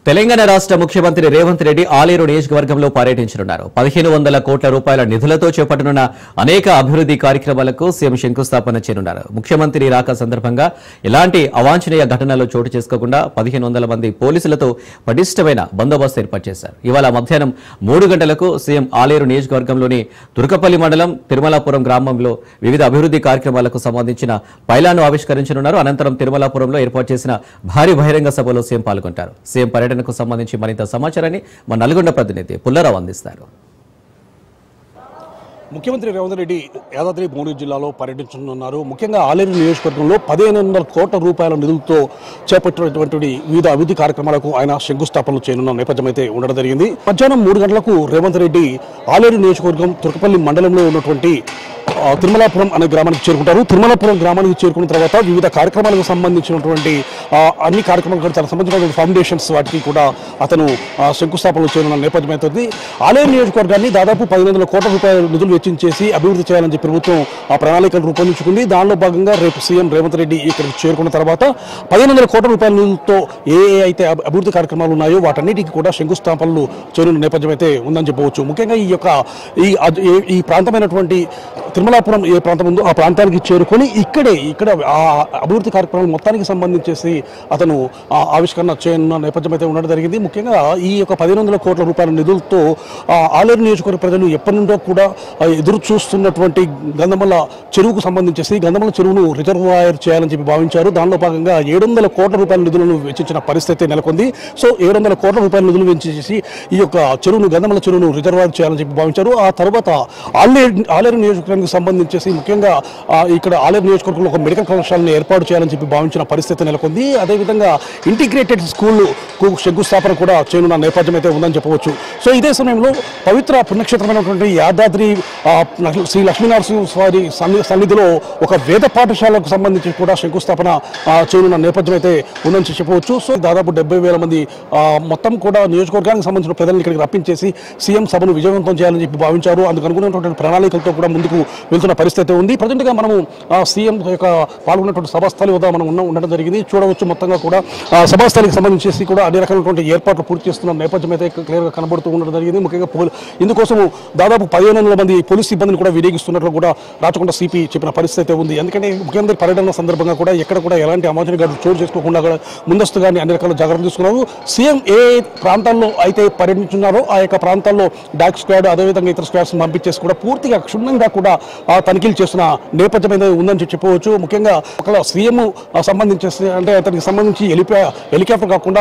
తెలంగాణ రాష్ట్ర ముఖ్యమంత్రి రేవంత్ రెడ్డి ఆలేరు నియోజకవర్గంలో పర్యటించనున్నారు. 1500 కోట్ల రూపాయల నిధులతో చేపట్టనున్న అనేక అభివృద్ధి కార్యక్రమాలకు సీఎం శంకుస్థాపన చేయనున్నారు. ముఖ్యమంత్రి రాక సందర్భంగా ఎలాంటి అవాంఛనీయ ఘటనలు చోటు చేసుకోకుండా 1500 మంది పోలీసులతో పటిష్టమైన బందోబస్తు ఏర్పాటు చేశారు. ఇవాళ మధ్యాహ్నం 3 గంటలకు సీఎం ఆలేరు నియోజకవర్గంలోని తుర్కపల్లి మండలం తిరుమలాపురం గ్రామంలో వివిధ అభివృద్ధి కార్యక్రమాలకు సంబంధించిన పైలాను ఆవిష్కరించనున్నారు. అనంతరం తిరుమలాపురంలో ఏర్పాటు చేసిన భారీ బహిరంగ సభలో సీఎం పాల్గొంటారు. సీఎం పర్యటనకు సంబంధించి మరింత సమాచారాన్ని మా నల్గొండ ప్రతినిధి పుల్లారావు అందిస్తారు. ముఖ్యమంత్రి రేవంత్ రెడ్డి యాదాద్రి భువనగిరి జిల్లాలో పర్యటించనున్నారు. ముఖ్యంగా ఆలేరు నియోజకవర్గంలో 1500 కోట్ల రూపాయల నిధులతో చేపట్టినటువంటి వివిధ అభివృద్ధి కార్యక్రమాలకు ఆయన శంకుస్థాపనలు చేయనున్న నేపథ్యం అయితే ఉండడం జరిగింది. మధ్యాహ్నం 3 గంటలకు రేవంత్ రెడ్డి ఆలేరు నియోజకవర్గం తుర్కపల్లి మండలంలో ఉన్నటువంటి తిరుమలాపురం అనే గ్రామానికి చేరుకుంటారు. తిరుమలాపురం గ్రామానికి చేరుకున్న తర్వాత వివిధ కార్యక్రమాలకు సంబంధించినటువంటి అన్ని కార్యక్రమాలకు తనకు సంబంధించినటువంటి ఫౌండేషన్స్ వాటికి కూడా అతను శంకుస్థాపనలు చేయనున్న నేపథ్యం అవుతుంది. ఆలేరు నియోజకవర్గాన్ని దాదాపు 1500 కోట్ల రూపాయల నిధులు వెచ్చించేసి అభివృద్ధి చేయాలని చెప్పి ప్రభుత్వం ఆ ప్రణాళికలు రూపొందించుకుంది. దానిలో భాగంగా రేపు సీఎం రేవంత్ రెడ్డి ఇక్కడికి చేరుకున్న తర్వాత 1500 కోట్ల రూపాయల నిధులతో ఏ అయితే అభివృద్ధి కార్యక్రమాలు ఉన్నాయో వాటన్నిటికీ కూడా శంకుస్థాపనలు చేయనున్న నేపథ్యం అయితే ఉందని చెప్పవచ్చు. ముఖ్యంగా ఈ ప్రాంతమైనటువంటి తిరుమలాపురం ఏ ప్రాంతం ఉందో ఆ ప్రాంతానికి చేరుకొని ఇక్కడ ఆ అభివృద్ధి కార్యక్రమాలు మొత్తానికి సంబంధించేసి అతను ఆవిష్కరణ చేయనున్న నేపథ్యం అయితే ఉండడం జరిగింది. ముఖ్యంగా ఈ యొక్క 1500 కోట్ల రూపాయల నిధులతో ఆలేరు నియోజకవర్గ ప్రజలు ఎప్పటి నుండో కూడా ఎదురు చూస్తున్నటువంటి గంధమల్ల చెరువుకు సంబంధించేసి గంధమల్ల చెరువును రిజర్వాయర్ చేయాలని చెప్పి భావించారు. దానిలో భాగంగా 700 కోట్ల రూపాయల నిధులను వెచ్చించిన పరిస్థితి నెలకొంది. సో 700 కోట్ల రూపాయల నిధులు వెచ్చించేసి ఈ యొక్క గంధమల్ల చెరువును రిజర్వాయర్ చేయాలని చెప్పి భావించారు. ఆ తర్వాత ఆలేరు నియోజకవర్గానికి సంబంధించేసి ముఖ్యంగా ఇక్కడ ఆలేరు నియోజకవర్గంలో ఒక మెడికల్ కళాశాలను ఏర్పాటు చేయాలని చెప్పి భావించిన పరిస్థితి నెలకొంది. అదేవిధంగా ఇంటిగ్రేటెడ్ స్కూల్కు శంకుస్థాపన కూడా చేయనున్న నేపథ్యం అయితే ఉందని చెప్పవచ్చు. సో ఇదే సమయంలో పవిత్ర పుణ్యక్షేత్రమైనటువంటి యాదాద్రి శ్రీ లక్ష్మీనరసింహ స్వామి సన్నిధిలో ఒక వేద పాఠశాలకు సంబంధించి కూడా శంకుస్థాపన చేయనున్న నేపథ్యం అయితే ఉందని చెప్పవచ్చు. సో దాదాపు 70,000 మంది మొత్తం కూడా నియోజకవర్గానికి సంబంధించిన ప్రజలను ఇక్కడికి రప్పించేసి సీఎం సభను విజయవంతం చేయాలని చెప్పి భావించారు. అందుకు అనుకున్నటువంటి ప్రణాళికలతో కూడా ముందుకు వెళ్తున్న పరిస్థితి ఉంది. ప్రజెంట్గా మనము సీఎం యొక్క పాల్గొన్నటువంటి సభాస్థలి వద్ద మనం ఉండడం జరిగింది. చూడవచ్చు మొత్తంగా కూడా సభాస్థలికి సంబంధించి కూడా అన్ని రకాలైనటువంటి ఏర్పాట్లు పూర్తి చేస్తున్న నేపథ్యం అయితే క్లియర్గా కనబడుతూ ఉండడం జరిగింది. ముఖ్యంగా ఇందుకోసం దాదాపు 1500 మంది పోలీసు సిబ్బందిని కూడా వినియోగిస్తున్నట్లు కూడా రాచకొండ సిపి చెప్పిన పరిస్థితి ఉంది. ఎందుకంటే ముఖ్యమంత్రి పర్యటన సందర్భంగా కూడా ఎక్కడ కూడా ఎలాంటి అమాంఛనీయ ఘటనలు చోటు చేసుకోకుండా కూడా ముందస్తుగా అన్ని రకాల జాగ్రత్తలు తీసుకున్నారు. సీఎం ఏ ప్రాంతాల్లో అయితే పర్యటించున్నారో ఆ యొక్క ప్రాంతాల్లో డాగ్ స్క్వాడ్ అదేవిధంగా ఇతర స్క్వాడ్స్ పంపించేసి కూడా పూర్తిగా క్షుణ్ణంగా కూడా తనిఖీలు చేస్తున్న నేపథ్యం అయితే ఉందని చెప్పవచ్చు. ముఖ్యంగా ఒక సీఎం సంబంధించి అంటే అతనికి సంబంధించి హెలికాప్టర్ కాకుండా